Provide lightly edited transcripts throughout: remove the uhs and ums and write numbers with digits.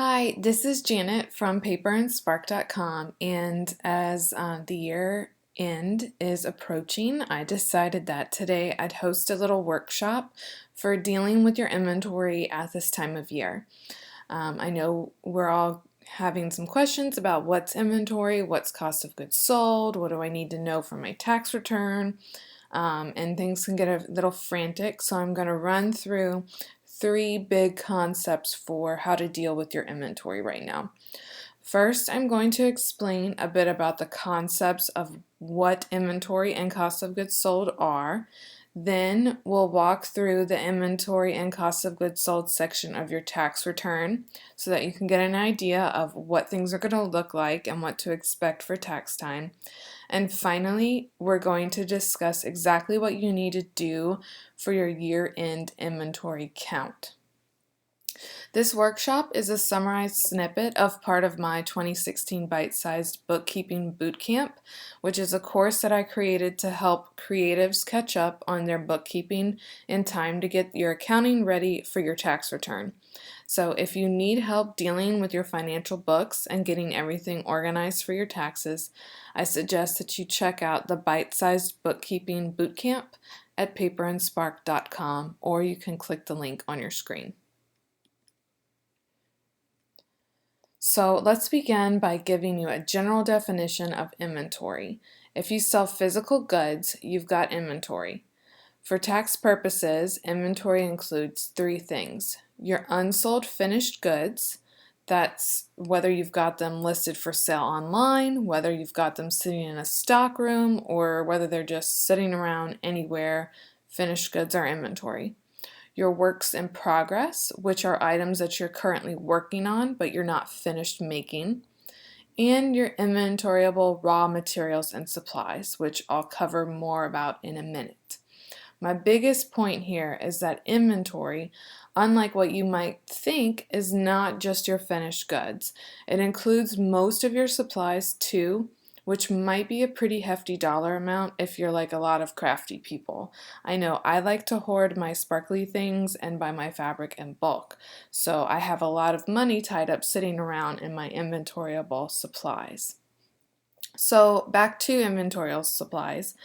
Hi, this is Janet from paperandspark.com, and as the year end is approaching, I decided that today I'd host a little workshop for dealing with your inventory at this time of year. I know we're all having some questions about what's inventory, what's cost of goods sold, what do I need to know for my tax return, and things can get a little frantic, so I'm going to run through three big concepts for how to deal with your inventory right now. First, I'm going to explain a bit about the concepts of what inventory and cost of goods sold are. Then we'll walk through the inventory and cost of goods sold section of your tax return so that you can get an idea of what things are going to look like and what to expect for tax time. And finally, we're going to discuss exactly what you need to do for your year-end inventory count. This workshop is a summarized snippet of part of my 2016 Bite-Sized Bookkeeping Bootcamp, which is a course that I created to help creatives catch up on their bookkeeping in time to get your accounting ready for your tax return. So if you need help dealing with your financial books and getting everything organized for your taxes, I suggest that you check out the Bite-Sized Bookkeeping Bootcamp at paperandspark.com, or you can click the link on your screen. So let's begin by giving you a general definition of inventory. If you sell physical goods, you've got inventory. For tax purposes, inventory includes three things: your unsold finished goods, that's whether you've got them listed for sale online, whether you've got them sitting in a stock room, or whether they're just sitting around anywhere. Finished goods are inventory. Your works in progress, which are items that you're currently working on but you're not finished making, and your inventoriable raw materials and supplies, which I'll cover more about in a minute. My biggest point here is that inventory, unlike what you might think, is not just your finished goods. It includes most of your supplies too, which might be a pretty hefty dollar amount if you're like a lot of crafty people. I know I like to hoard my sparkly things and buy my fabric in bulk, so I have a lot of money tied up sitting around in my inventoriable supplies. So back to inventorial supplies,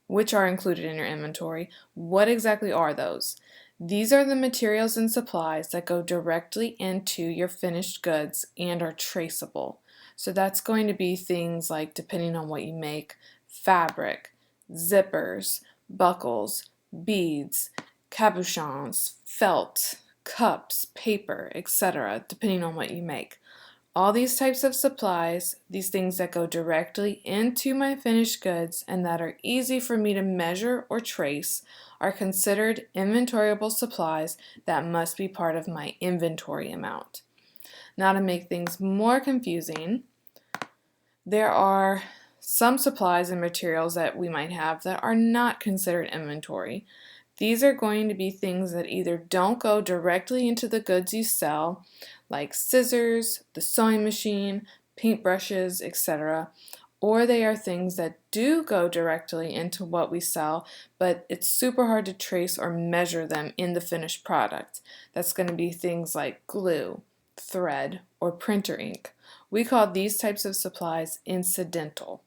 which are included in your inventory. What exactly are those? These are the materials and supplies that go directly into your finished goods and are traceable. So that's going to be things like, depending on what you make, fabric, zippers, buckles, beads, cabochons, felt, cups, paper, etc., depending on what you make. All these types of supplies, these things that go directly into my finished goods and that are easy for me to measure or trace, are considered inventoriable supplies that must be part of my inventory amount. Now, to make things more confusing, there are some supplies and materials that we might have that are not considered inventory. These are going to be things that either don't go directly into the goods you sell, like scissors, the sewing machine, paintbrushes, etc., or they are things that do go directly into what we sell, but it's super hard to trace or measure them in the finished product. That's going to be things like glue, thread, or printer ink. We call these types of supplies incidental.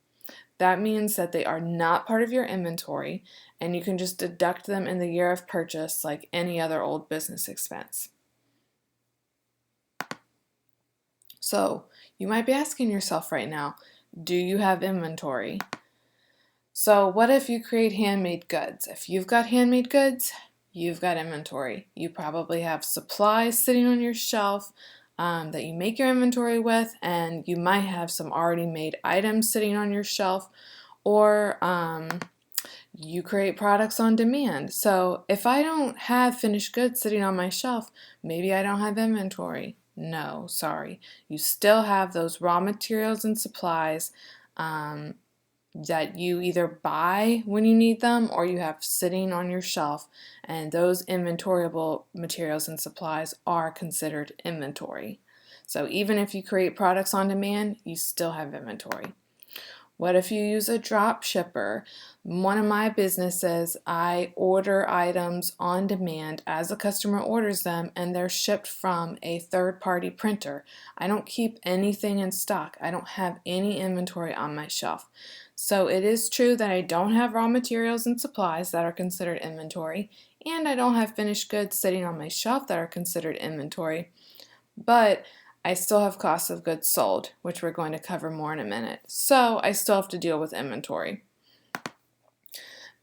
That means that they are not part of your inventory and you can just deduct them in the year of purchase like any other old business expense. So you might be asking yourself right now, do you have inventory? So what if you create handmade goods? If you've got handmade goods, you've got inventory. You probably have supplies sitting on your shelf that you make your inventory with, and you might have some already made items sitting on your shelf, or you create products on demand. So if I don't have finished goods sitting on my shelf, maybe I don't have inventory. No, sorry. You still have those raw materials and supplies that you either buy when you need them or you have sitting on your shelf, and those inventoriable materials and supplies are considered inventory. So even if you create products on demand, you still have inventory. What if you use a drop shipper? One of my businesses, I order items on demand as a customer orders them, and they're shipped from a third-party printer. I don't keep anything in stock. I don't have any inventory on my shelf. So it is true that I don't have raw materials and supplies that are considered inventory, and I don't have finished goods sitting on my shelf that are considered inventory. But I still have costs of goods sold, which we're going to cover more in a minute. So I still have to deal with inventory.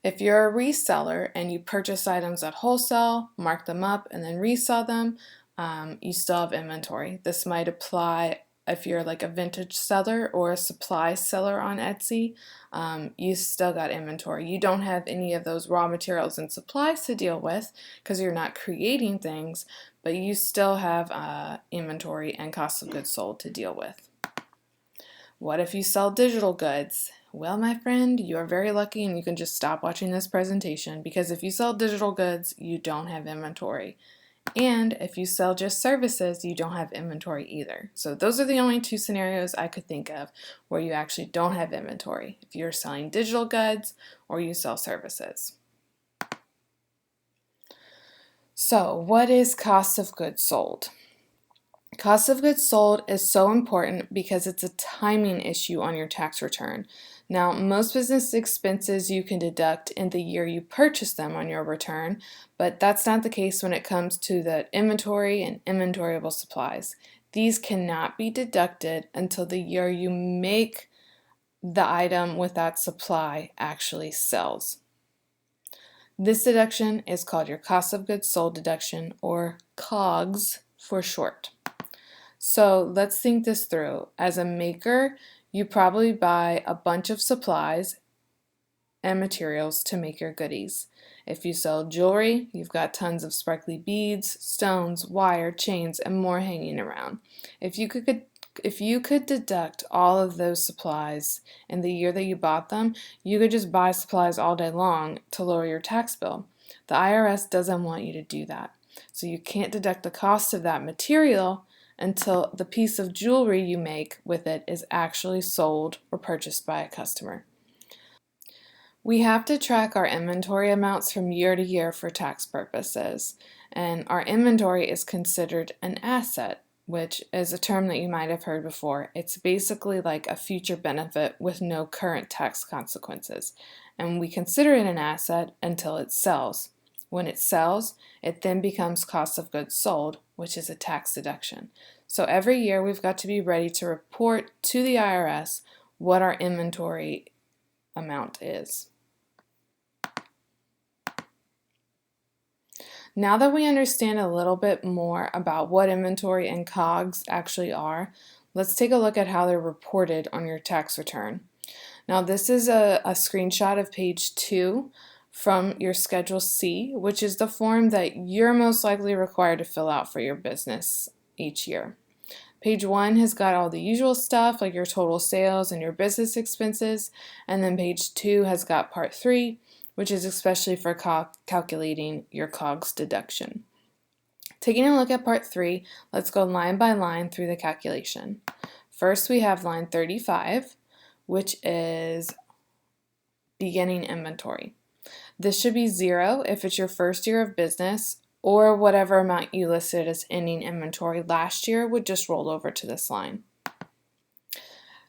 If you're a reseller and you purchase items at wholesale, mark them up, and then resell them, you still have inventory. This might apply if you're like a vintage seller or a supply seller on Etsy. You still got inventory. You don't have any of those raw materials and supplies to deal with because you're not creating things, but you still have inventory and cost of goods sold to deal with. What if you sell digital goods? Well, my friend, you are very lucky and you can just stop watching this presentation, because if you sell digital goods, you don't have inventory. And if you sell just services, you don't have inventory either. So those are the only two scenarios I could think of where you actually don't have inventory: if you're selling digital goods or you sell services. So what is cost of goods sold? Cost of goods sold is so important because it's a timing issue on your tax return. Now, most business expenses you can deduct in the year you purchase them on your return, but that's not the case when it comes to the inventory and inventoriable supplies. These cannot be deducted until the year you make the item with that supply actually sells. This deduction is called your cost of goods sold deduction, or COGS for short. So let's think this through. As a maker, you probably buy a bunch of supplies and materials to make your goodies. If you sell jewelry, you've got tons of sparkly beads, stones, wire, chains, and more hanging around. If you could deduct all of those supplies in the year that you bought them, you could just buy supplies all day long to lower your tax bill. The IRS doesn't want you to do that. So you can't deduct the cost of that material until the piece of jewelry you make with it is actually sold or purchased by a customer. We have to track our inventory amounts from year to year for tax purposes, and our inventory is considered an asset, which is a term that you might have heard before. It's basically like a future benefit with no current tax consequences, and we consider it an asset until it sells. When it sells, it then becomes cost of goods sold, which is a tax deduction. So every year we've got to be ready to report to the IRS what our inventory amount is. Now that we understand a little bit more about what inventory and COGS actually are, let's take a look at how they're reported on your tax return. Now this is a screenshot of page 2 from your Schedule C, which is the form that you're most likely required to fill out for your business each year. Page 1 has got all the usual stuff like your total sales and your business expenses, and then page 2 has got part 3, which is especially for calculating your COGS deduction. Taking a look at part 3, let's go line by line through the calculation. First we have line 35, which is beginning inventory. This should be 0 if it's your first year of business, or whatever amount you listed as ending inventory last year would just roll over to this line.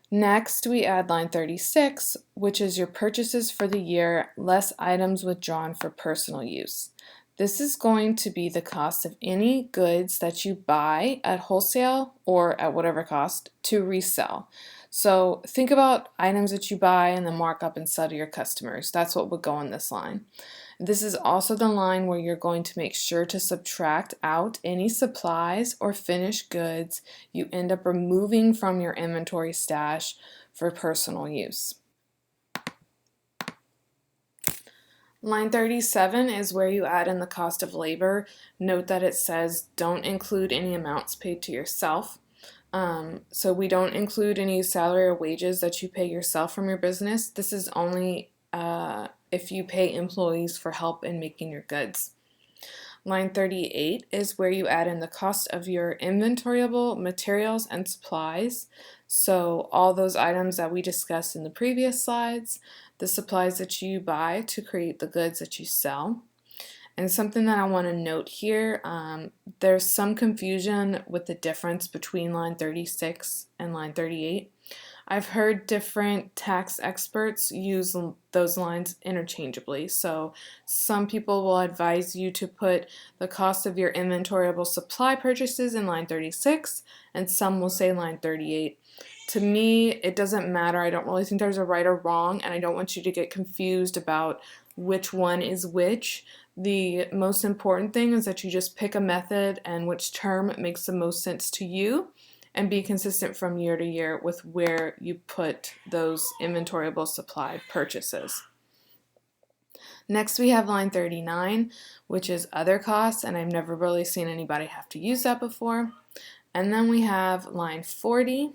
Next, we add line 36, which is your purchases for the year less items withdrawn for personal use. This is going to be the cost of any goods that you buy at wholesale or at whatever cost to resell. So think about items that you buy and then mark up and sell to your customers. That's what would go on this line. This is also the line where you're going to make sure to subtract out any supplies or finished goods you end up removing from your inventory stash for personal use. Line 37 is where you add in the cost of labor. Note that it says don't include any amounts paid to yourself. So we don't include any salary or wages that you pay yourself from your business. This is only if you pay employees for help in making your goods. Line 38 is where you add in the cost of your inventoryable materials and supplies. So all those items that we discussed in the previous slides, the supplies that you buy to create the goods that you sell. And something that I want to note here, there's some confusion with the difference between line 36 and line 38. I've heard different tax experts use those lines interchangeably. So some people will advise you to put the cost of your inventoryable supply purchases in line 36, and some will say line 38. To me, it doesn't matter. I don't really think there's a right or wrong, and I don't want you to get confused about which one is which. The most important thing is that you just pick a method and which term makes the most sense to you, and be consistent from year to year with where you put those inventoryable supply purchases. Next we have line 39, which is other costs, and I've never really seen anybody have to use that before. And then we have line 40,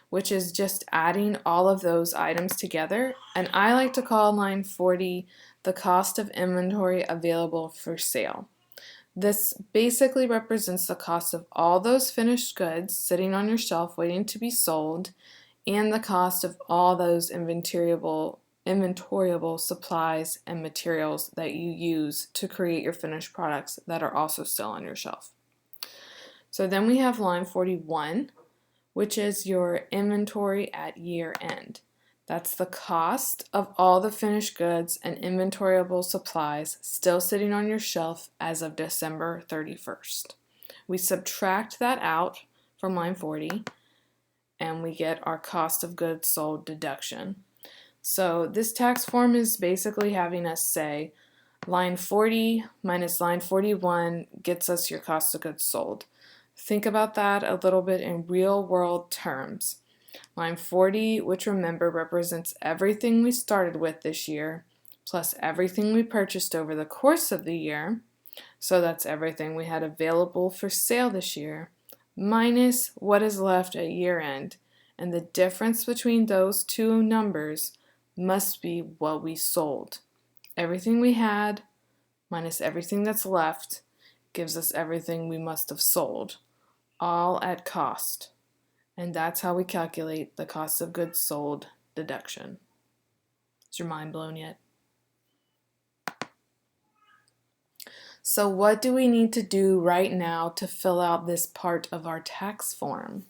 which is just adding all of those items together, and I like to call line 40 the cost of inventory available for sale. This basically represents the cost of all those finished goods sitting on your shelf waiting to be sold, and the cost of all those inventoryable supplies and materials that you use to create your finished products that are also still on your shelf. So then we have line 41, which is your inventory at year end. That's the cost of all the finished goods and inventoryable supplies still sitting on your shelf as of December 31st. We subtract that out from line 40 and we get our cost of goods sold deduction. So this tax form is basically having us say line 40 minus line 41 gets us your cost of goods sold. Think about that a little bit in real world terms. Line 40, which remember represents everything we started with this year, plus everything we purchased over the course of the year, so that's everything we had available for sale this year, minus what is left at year end, and the difference between those two numbers must be what we sold. Everything we had minus everything that's left gives us everything we must have sold, all at cost. And that's how we calculate the cost of goods sold deduction. Is your mind blown yet? So what do we need to do right now to fill out this part of our tax form?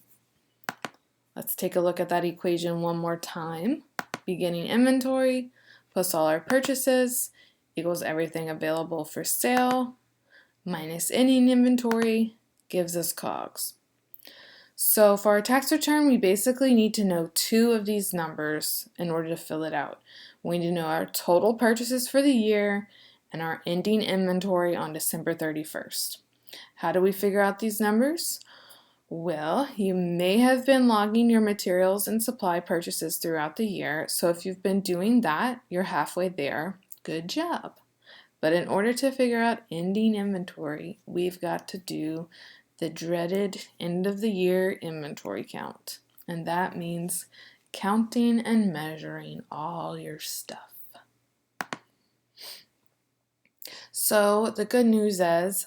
Let's take a look at that equation one more time. Beginning inventory plus all our purchases equals everything available for sale minus ending inventory gives us COGS. So for our tax return, we basically need to know two of these numbers in order to fill it out. We need to know our total purchases for the year and our ending inventory on December 31st. How do we figure out these numbers? Well, you may have been logging your materials and supply purchases throughout the year, so if you've been doing that, you're halfway there. Good job. But in order to figure out ending inventory, we've got to do the dreaded end of the year inventory count. And that means counting and measuring all your stuff. So the good news is,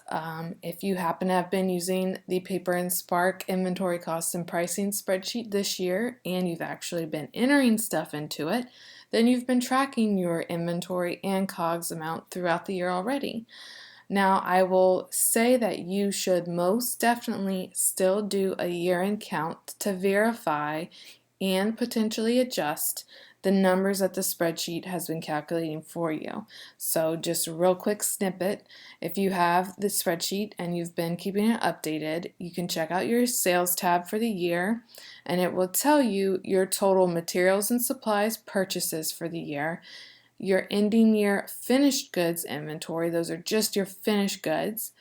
if you happen to have been using the Paper and Spark inventory cost and pricing spreadsheet this year, and you've actually been entering stuff into it, then you've been tracking your inventory and COGS amount throughout the year already. Now, I will say that you should most definitely still do a year-end count to verify and potentially adjust the numbers that the spreadsheet has been calculating for you. So just a real quick snippet, if you have the spreadsheet and you've been keeping it updated, you can check out your sales tab for the year and it will tell you your total materials and supplies purchases for the year, your ending year finished goods inventory, those are just your finished goods,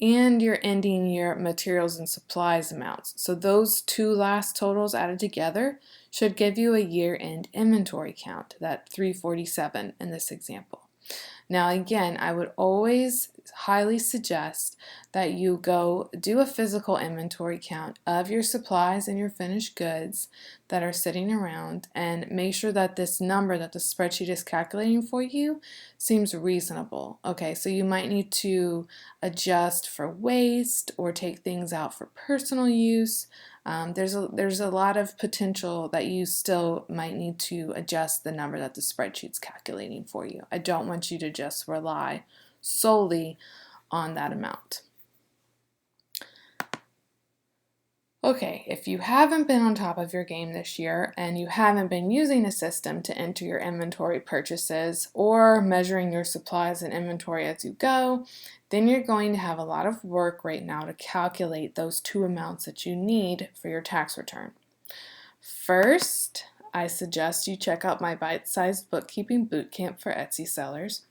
and your ending year materials and supplies amounts. So those two last totals added together should give you a year-end inventory count, that 347 in this example. Now again, I would always highly suggest that you go do a physical inventory count of your supplies and your finished goods that are sitting around, and make sure that this number that the spreadsheet is calculating for you seems reasonable. Okay, so you might need to adjust for waste or take things out for personal use. There's a lot of potential that you still might need to adjust the number that the spreadsheet's calculating for you. I don't want you to just rely solely on that amount. Okay, if you haven't been on top of your game this year and you haven't been using a system to enter your inventory purchases or measuring your supplies and inventory as you go, then you're going to have a lot of work right now to calculate those two amounts that you need for your tax return. First, I suggest you check out my bite-sized bookkeeping bootcamp for Etsy sellers.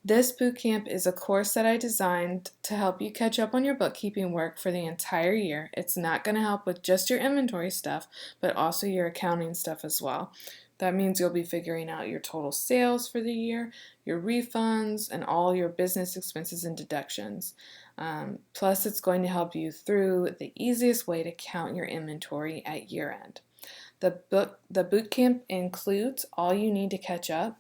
This bootcamp is a course that I designed to help you catch up on your bookkeeping work for the entire year. It's not going to help with just your inventory stuff, but also your accounting stuff as well. That means you'll be figuring out your total sales for the year, your refunds, and all your business expenses and deductions. Plus, it's going to help you through the easiest way to count your inventory at year end. The bootcamp includes all you need to catch up.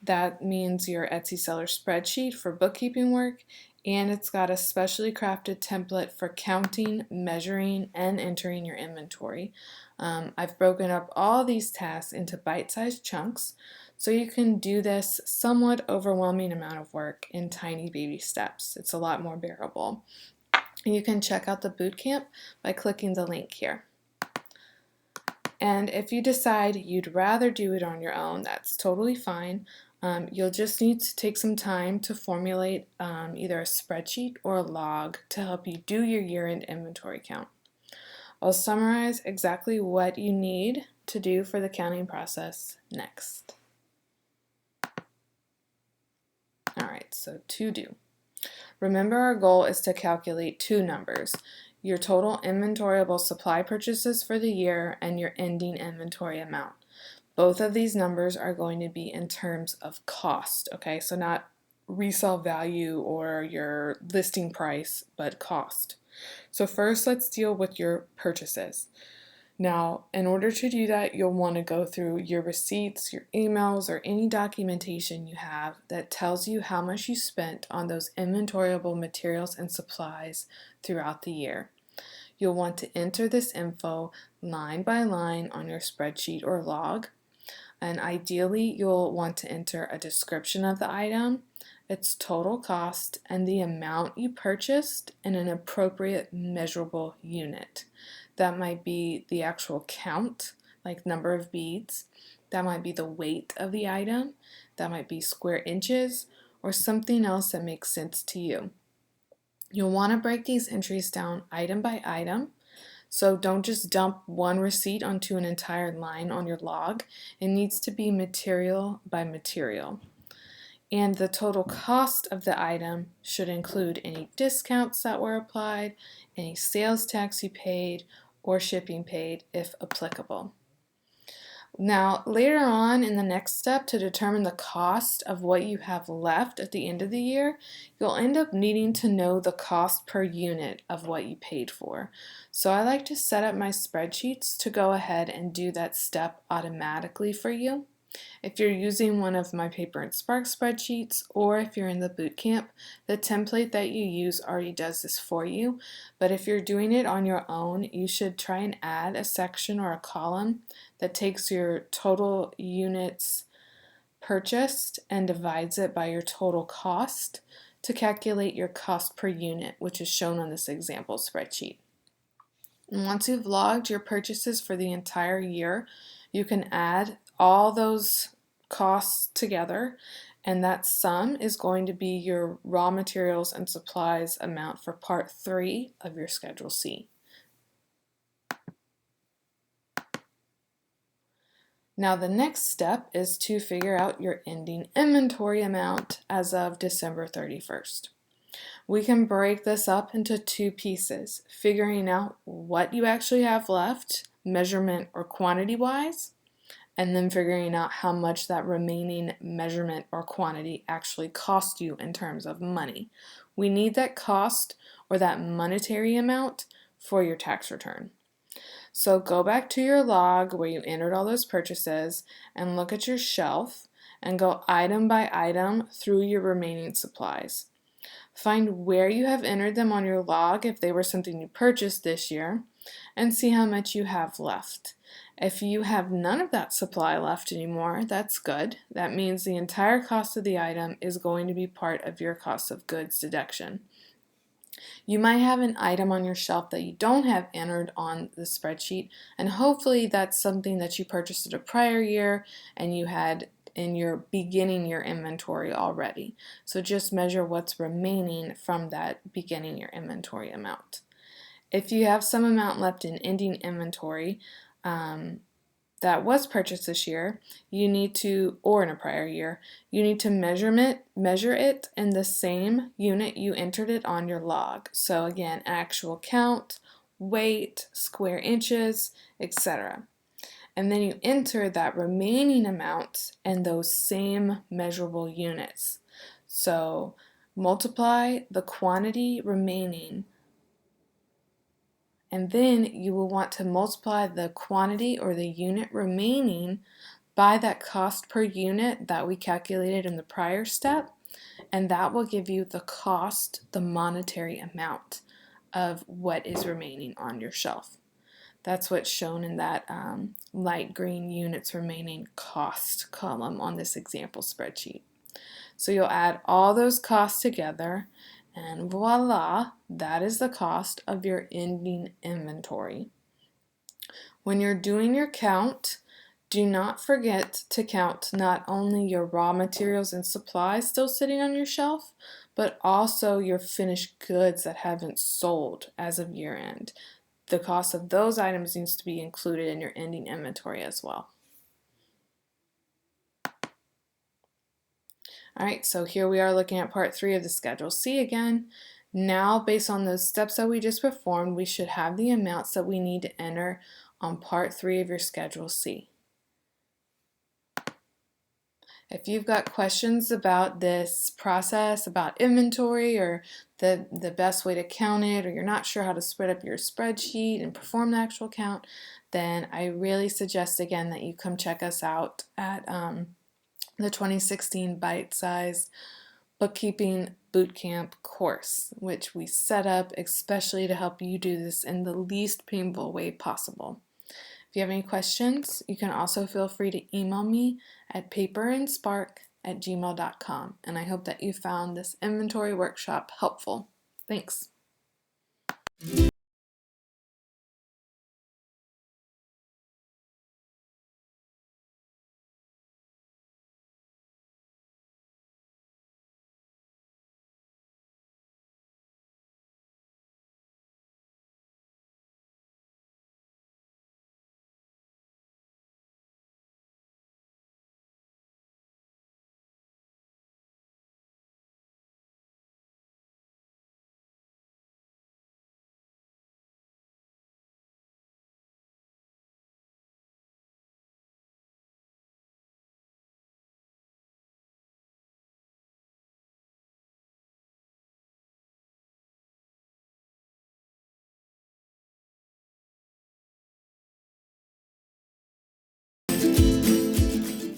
That means your Etsy seller spreadsheet for bookkeeping work, and it's got a specially crafted template for counting, measuring, and entering your inventory. I've broken up all these tasks into bite-sized chunks so you can do this somewhat overwhelming amount of work in tiny baby steps. It's a lot more bearable. And you can check out the bootcamp by clicking the link here. And if you decide you'd rather do it on your own, that's totally fine. You'll just need to take some time to formulate either a spreadsheet or a log to help you do your year-end inventory count. I'll summarize exactly what you need to do for the counting process next. Alright, so to do. Remember, our goal is to calculate two numbers: your total inventoriable supply purchases for the year and your ending inventory amount. Both of these numbers are going to be in terms of cost, okay? So not resale value or your listing price, but cost. So first, let's deal with your purchases. Now, in order to do that, you'll want to go through your receipts, your emails, or any documentation you have that tells you how much you spent on those inventoriable materials and supplies throughout the year. You'll want to enter this info line by line on your spreadsheet or log. And ideally, you'll want to enter a description of the item, its total cost, and the amount you purchased in an appropriate measurable unit. That might be the actual count, like number of beads. That might be the weight of the item. That might be square inches, or something else that makes sense to you. You'll want to break these entries down item by item. So don't just dump one receipt onto an entire line on your log. It needs to be material by material. And the total cost of the item should include any discounts that were applied, any sales tax you paid, or shipping paid if applicable. Now, later on in the next step, to determine the cost of what you have left at the end of the year, you'll end up needing to know the cost per unit of what you paid for. So I like to set up my spreadsheets to go ahead and do that step automatically for you. If you're using one of my Paper and Spark spreadsheets, or if you're in the bootcamp, the template that you use already does this for you. But if you're doing it on your own, you should try and add a section or a column that takes your total units purchased and divides it by your total cost to calculate your cost per unit, which is shown on this example spreadsheet. And once you've logged your purchases for the entire year, you can add all those costs together, and that sum is going to be your raw materials and supplies amount for part 3 of your Schedule C. Now the next step is to figure out your ending inventory amount as of December 31st. We can break this up into two pieces: figuring out what you actually have left, measurement or quantity wise, and then figuring out how much that remaining measurement or quantity actually cost you in terms of money. We need that cost or that monetary amount for your tax return. So go back to your log where you entered all those purchases and look at your shelf and go item by item through your remaining supplies. Find where you have entered them on your log if they were something you purchased this year, and see how much you have left. If you have none of that supply left anymore, that's good. That means the entire cost of the item is going to be part of your cost of goods deduction. You might have an item on your shelf that you don't have entered on the spreadsheet, and hopefully that's something that you purchased in a prior year and you had in your beginning year inventory already. So just measure what's remaining from that beginning year inventory amount. If you have some amount left in ending inventory that was purchased this year, you need to, or in a prior year, you need to measure it in the same unit you entered it on your log. So again, actual count, weight, square inches, etc. And then you enter that remaining amount in those same measurable units. So multiply the quantity remaining, and then you will want to multiply the quantity or the unit remaining by that cost per unit that we calculated in the prior step, and that will give you the cost, the monetary amount of what is remaining on your shelf. That's what's shown in that light green units remaining cost column on this example spreadsheet. So you'll add all those costs together, and voila, that is the cost of your ending inventory. When you're doing your count, do not forget to count not only your raw materials and supplies still sitting on your shelf, but also your finished goods that haven't sold as of year end. The cost of those items needs to be included in your ending inventory as well. All right, so here we are looking at part 3 of the Schedule C again. Now, based on those steps that we just performed, we should have the amounts that we need to enter on part 3 of your Schedule C. If you've got questions about this process, about inventory, or the best way to count it, or you're not sure how to spread up your spreadsheet and perform the actual count, then I really suggest again that you come check us out at the 2016 Bite-Size Bookkeeping Bootcamp course, which we set up especially to help you do this in the least painful way possible. If you have any questions, you can also feel free to email me at paperandspark@gmail.com, and I hope that you found this inventory workshop helpful. Thanks.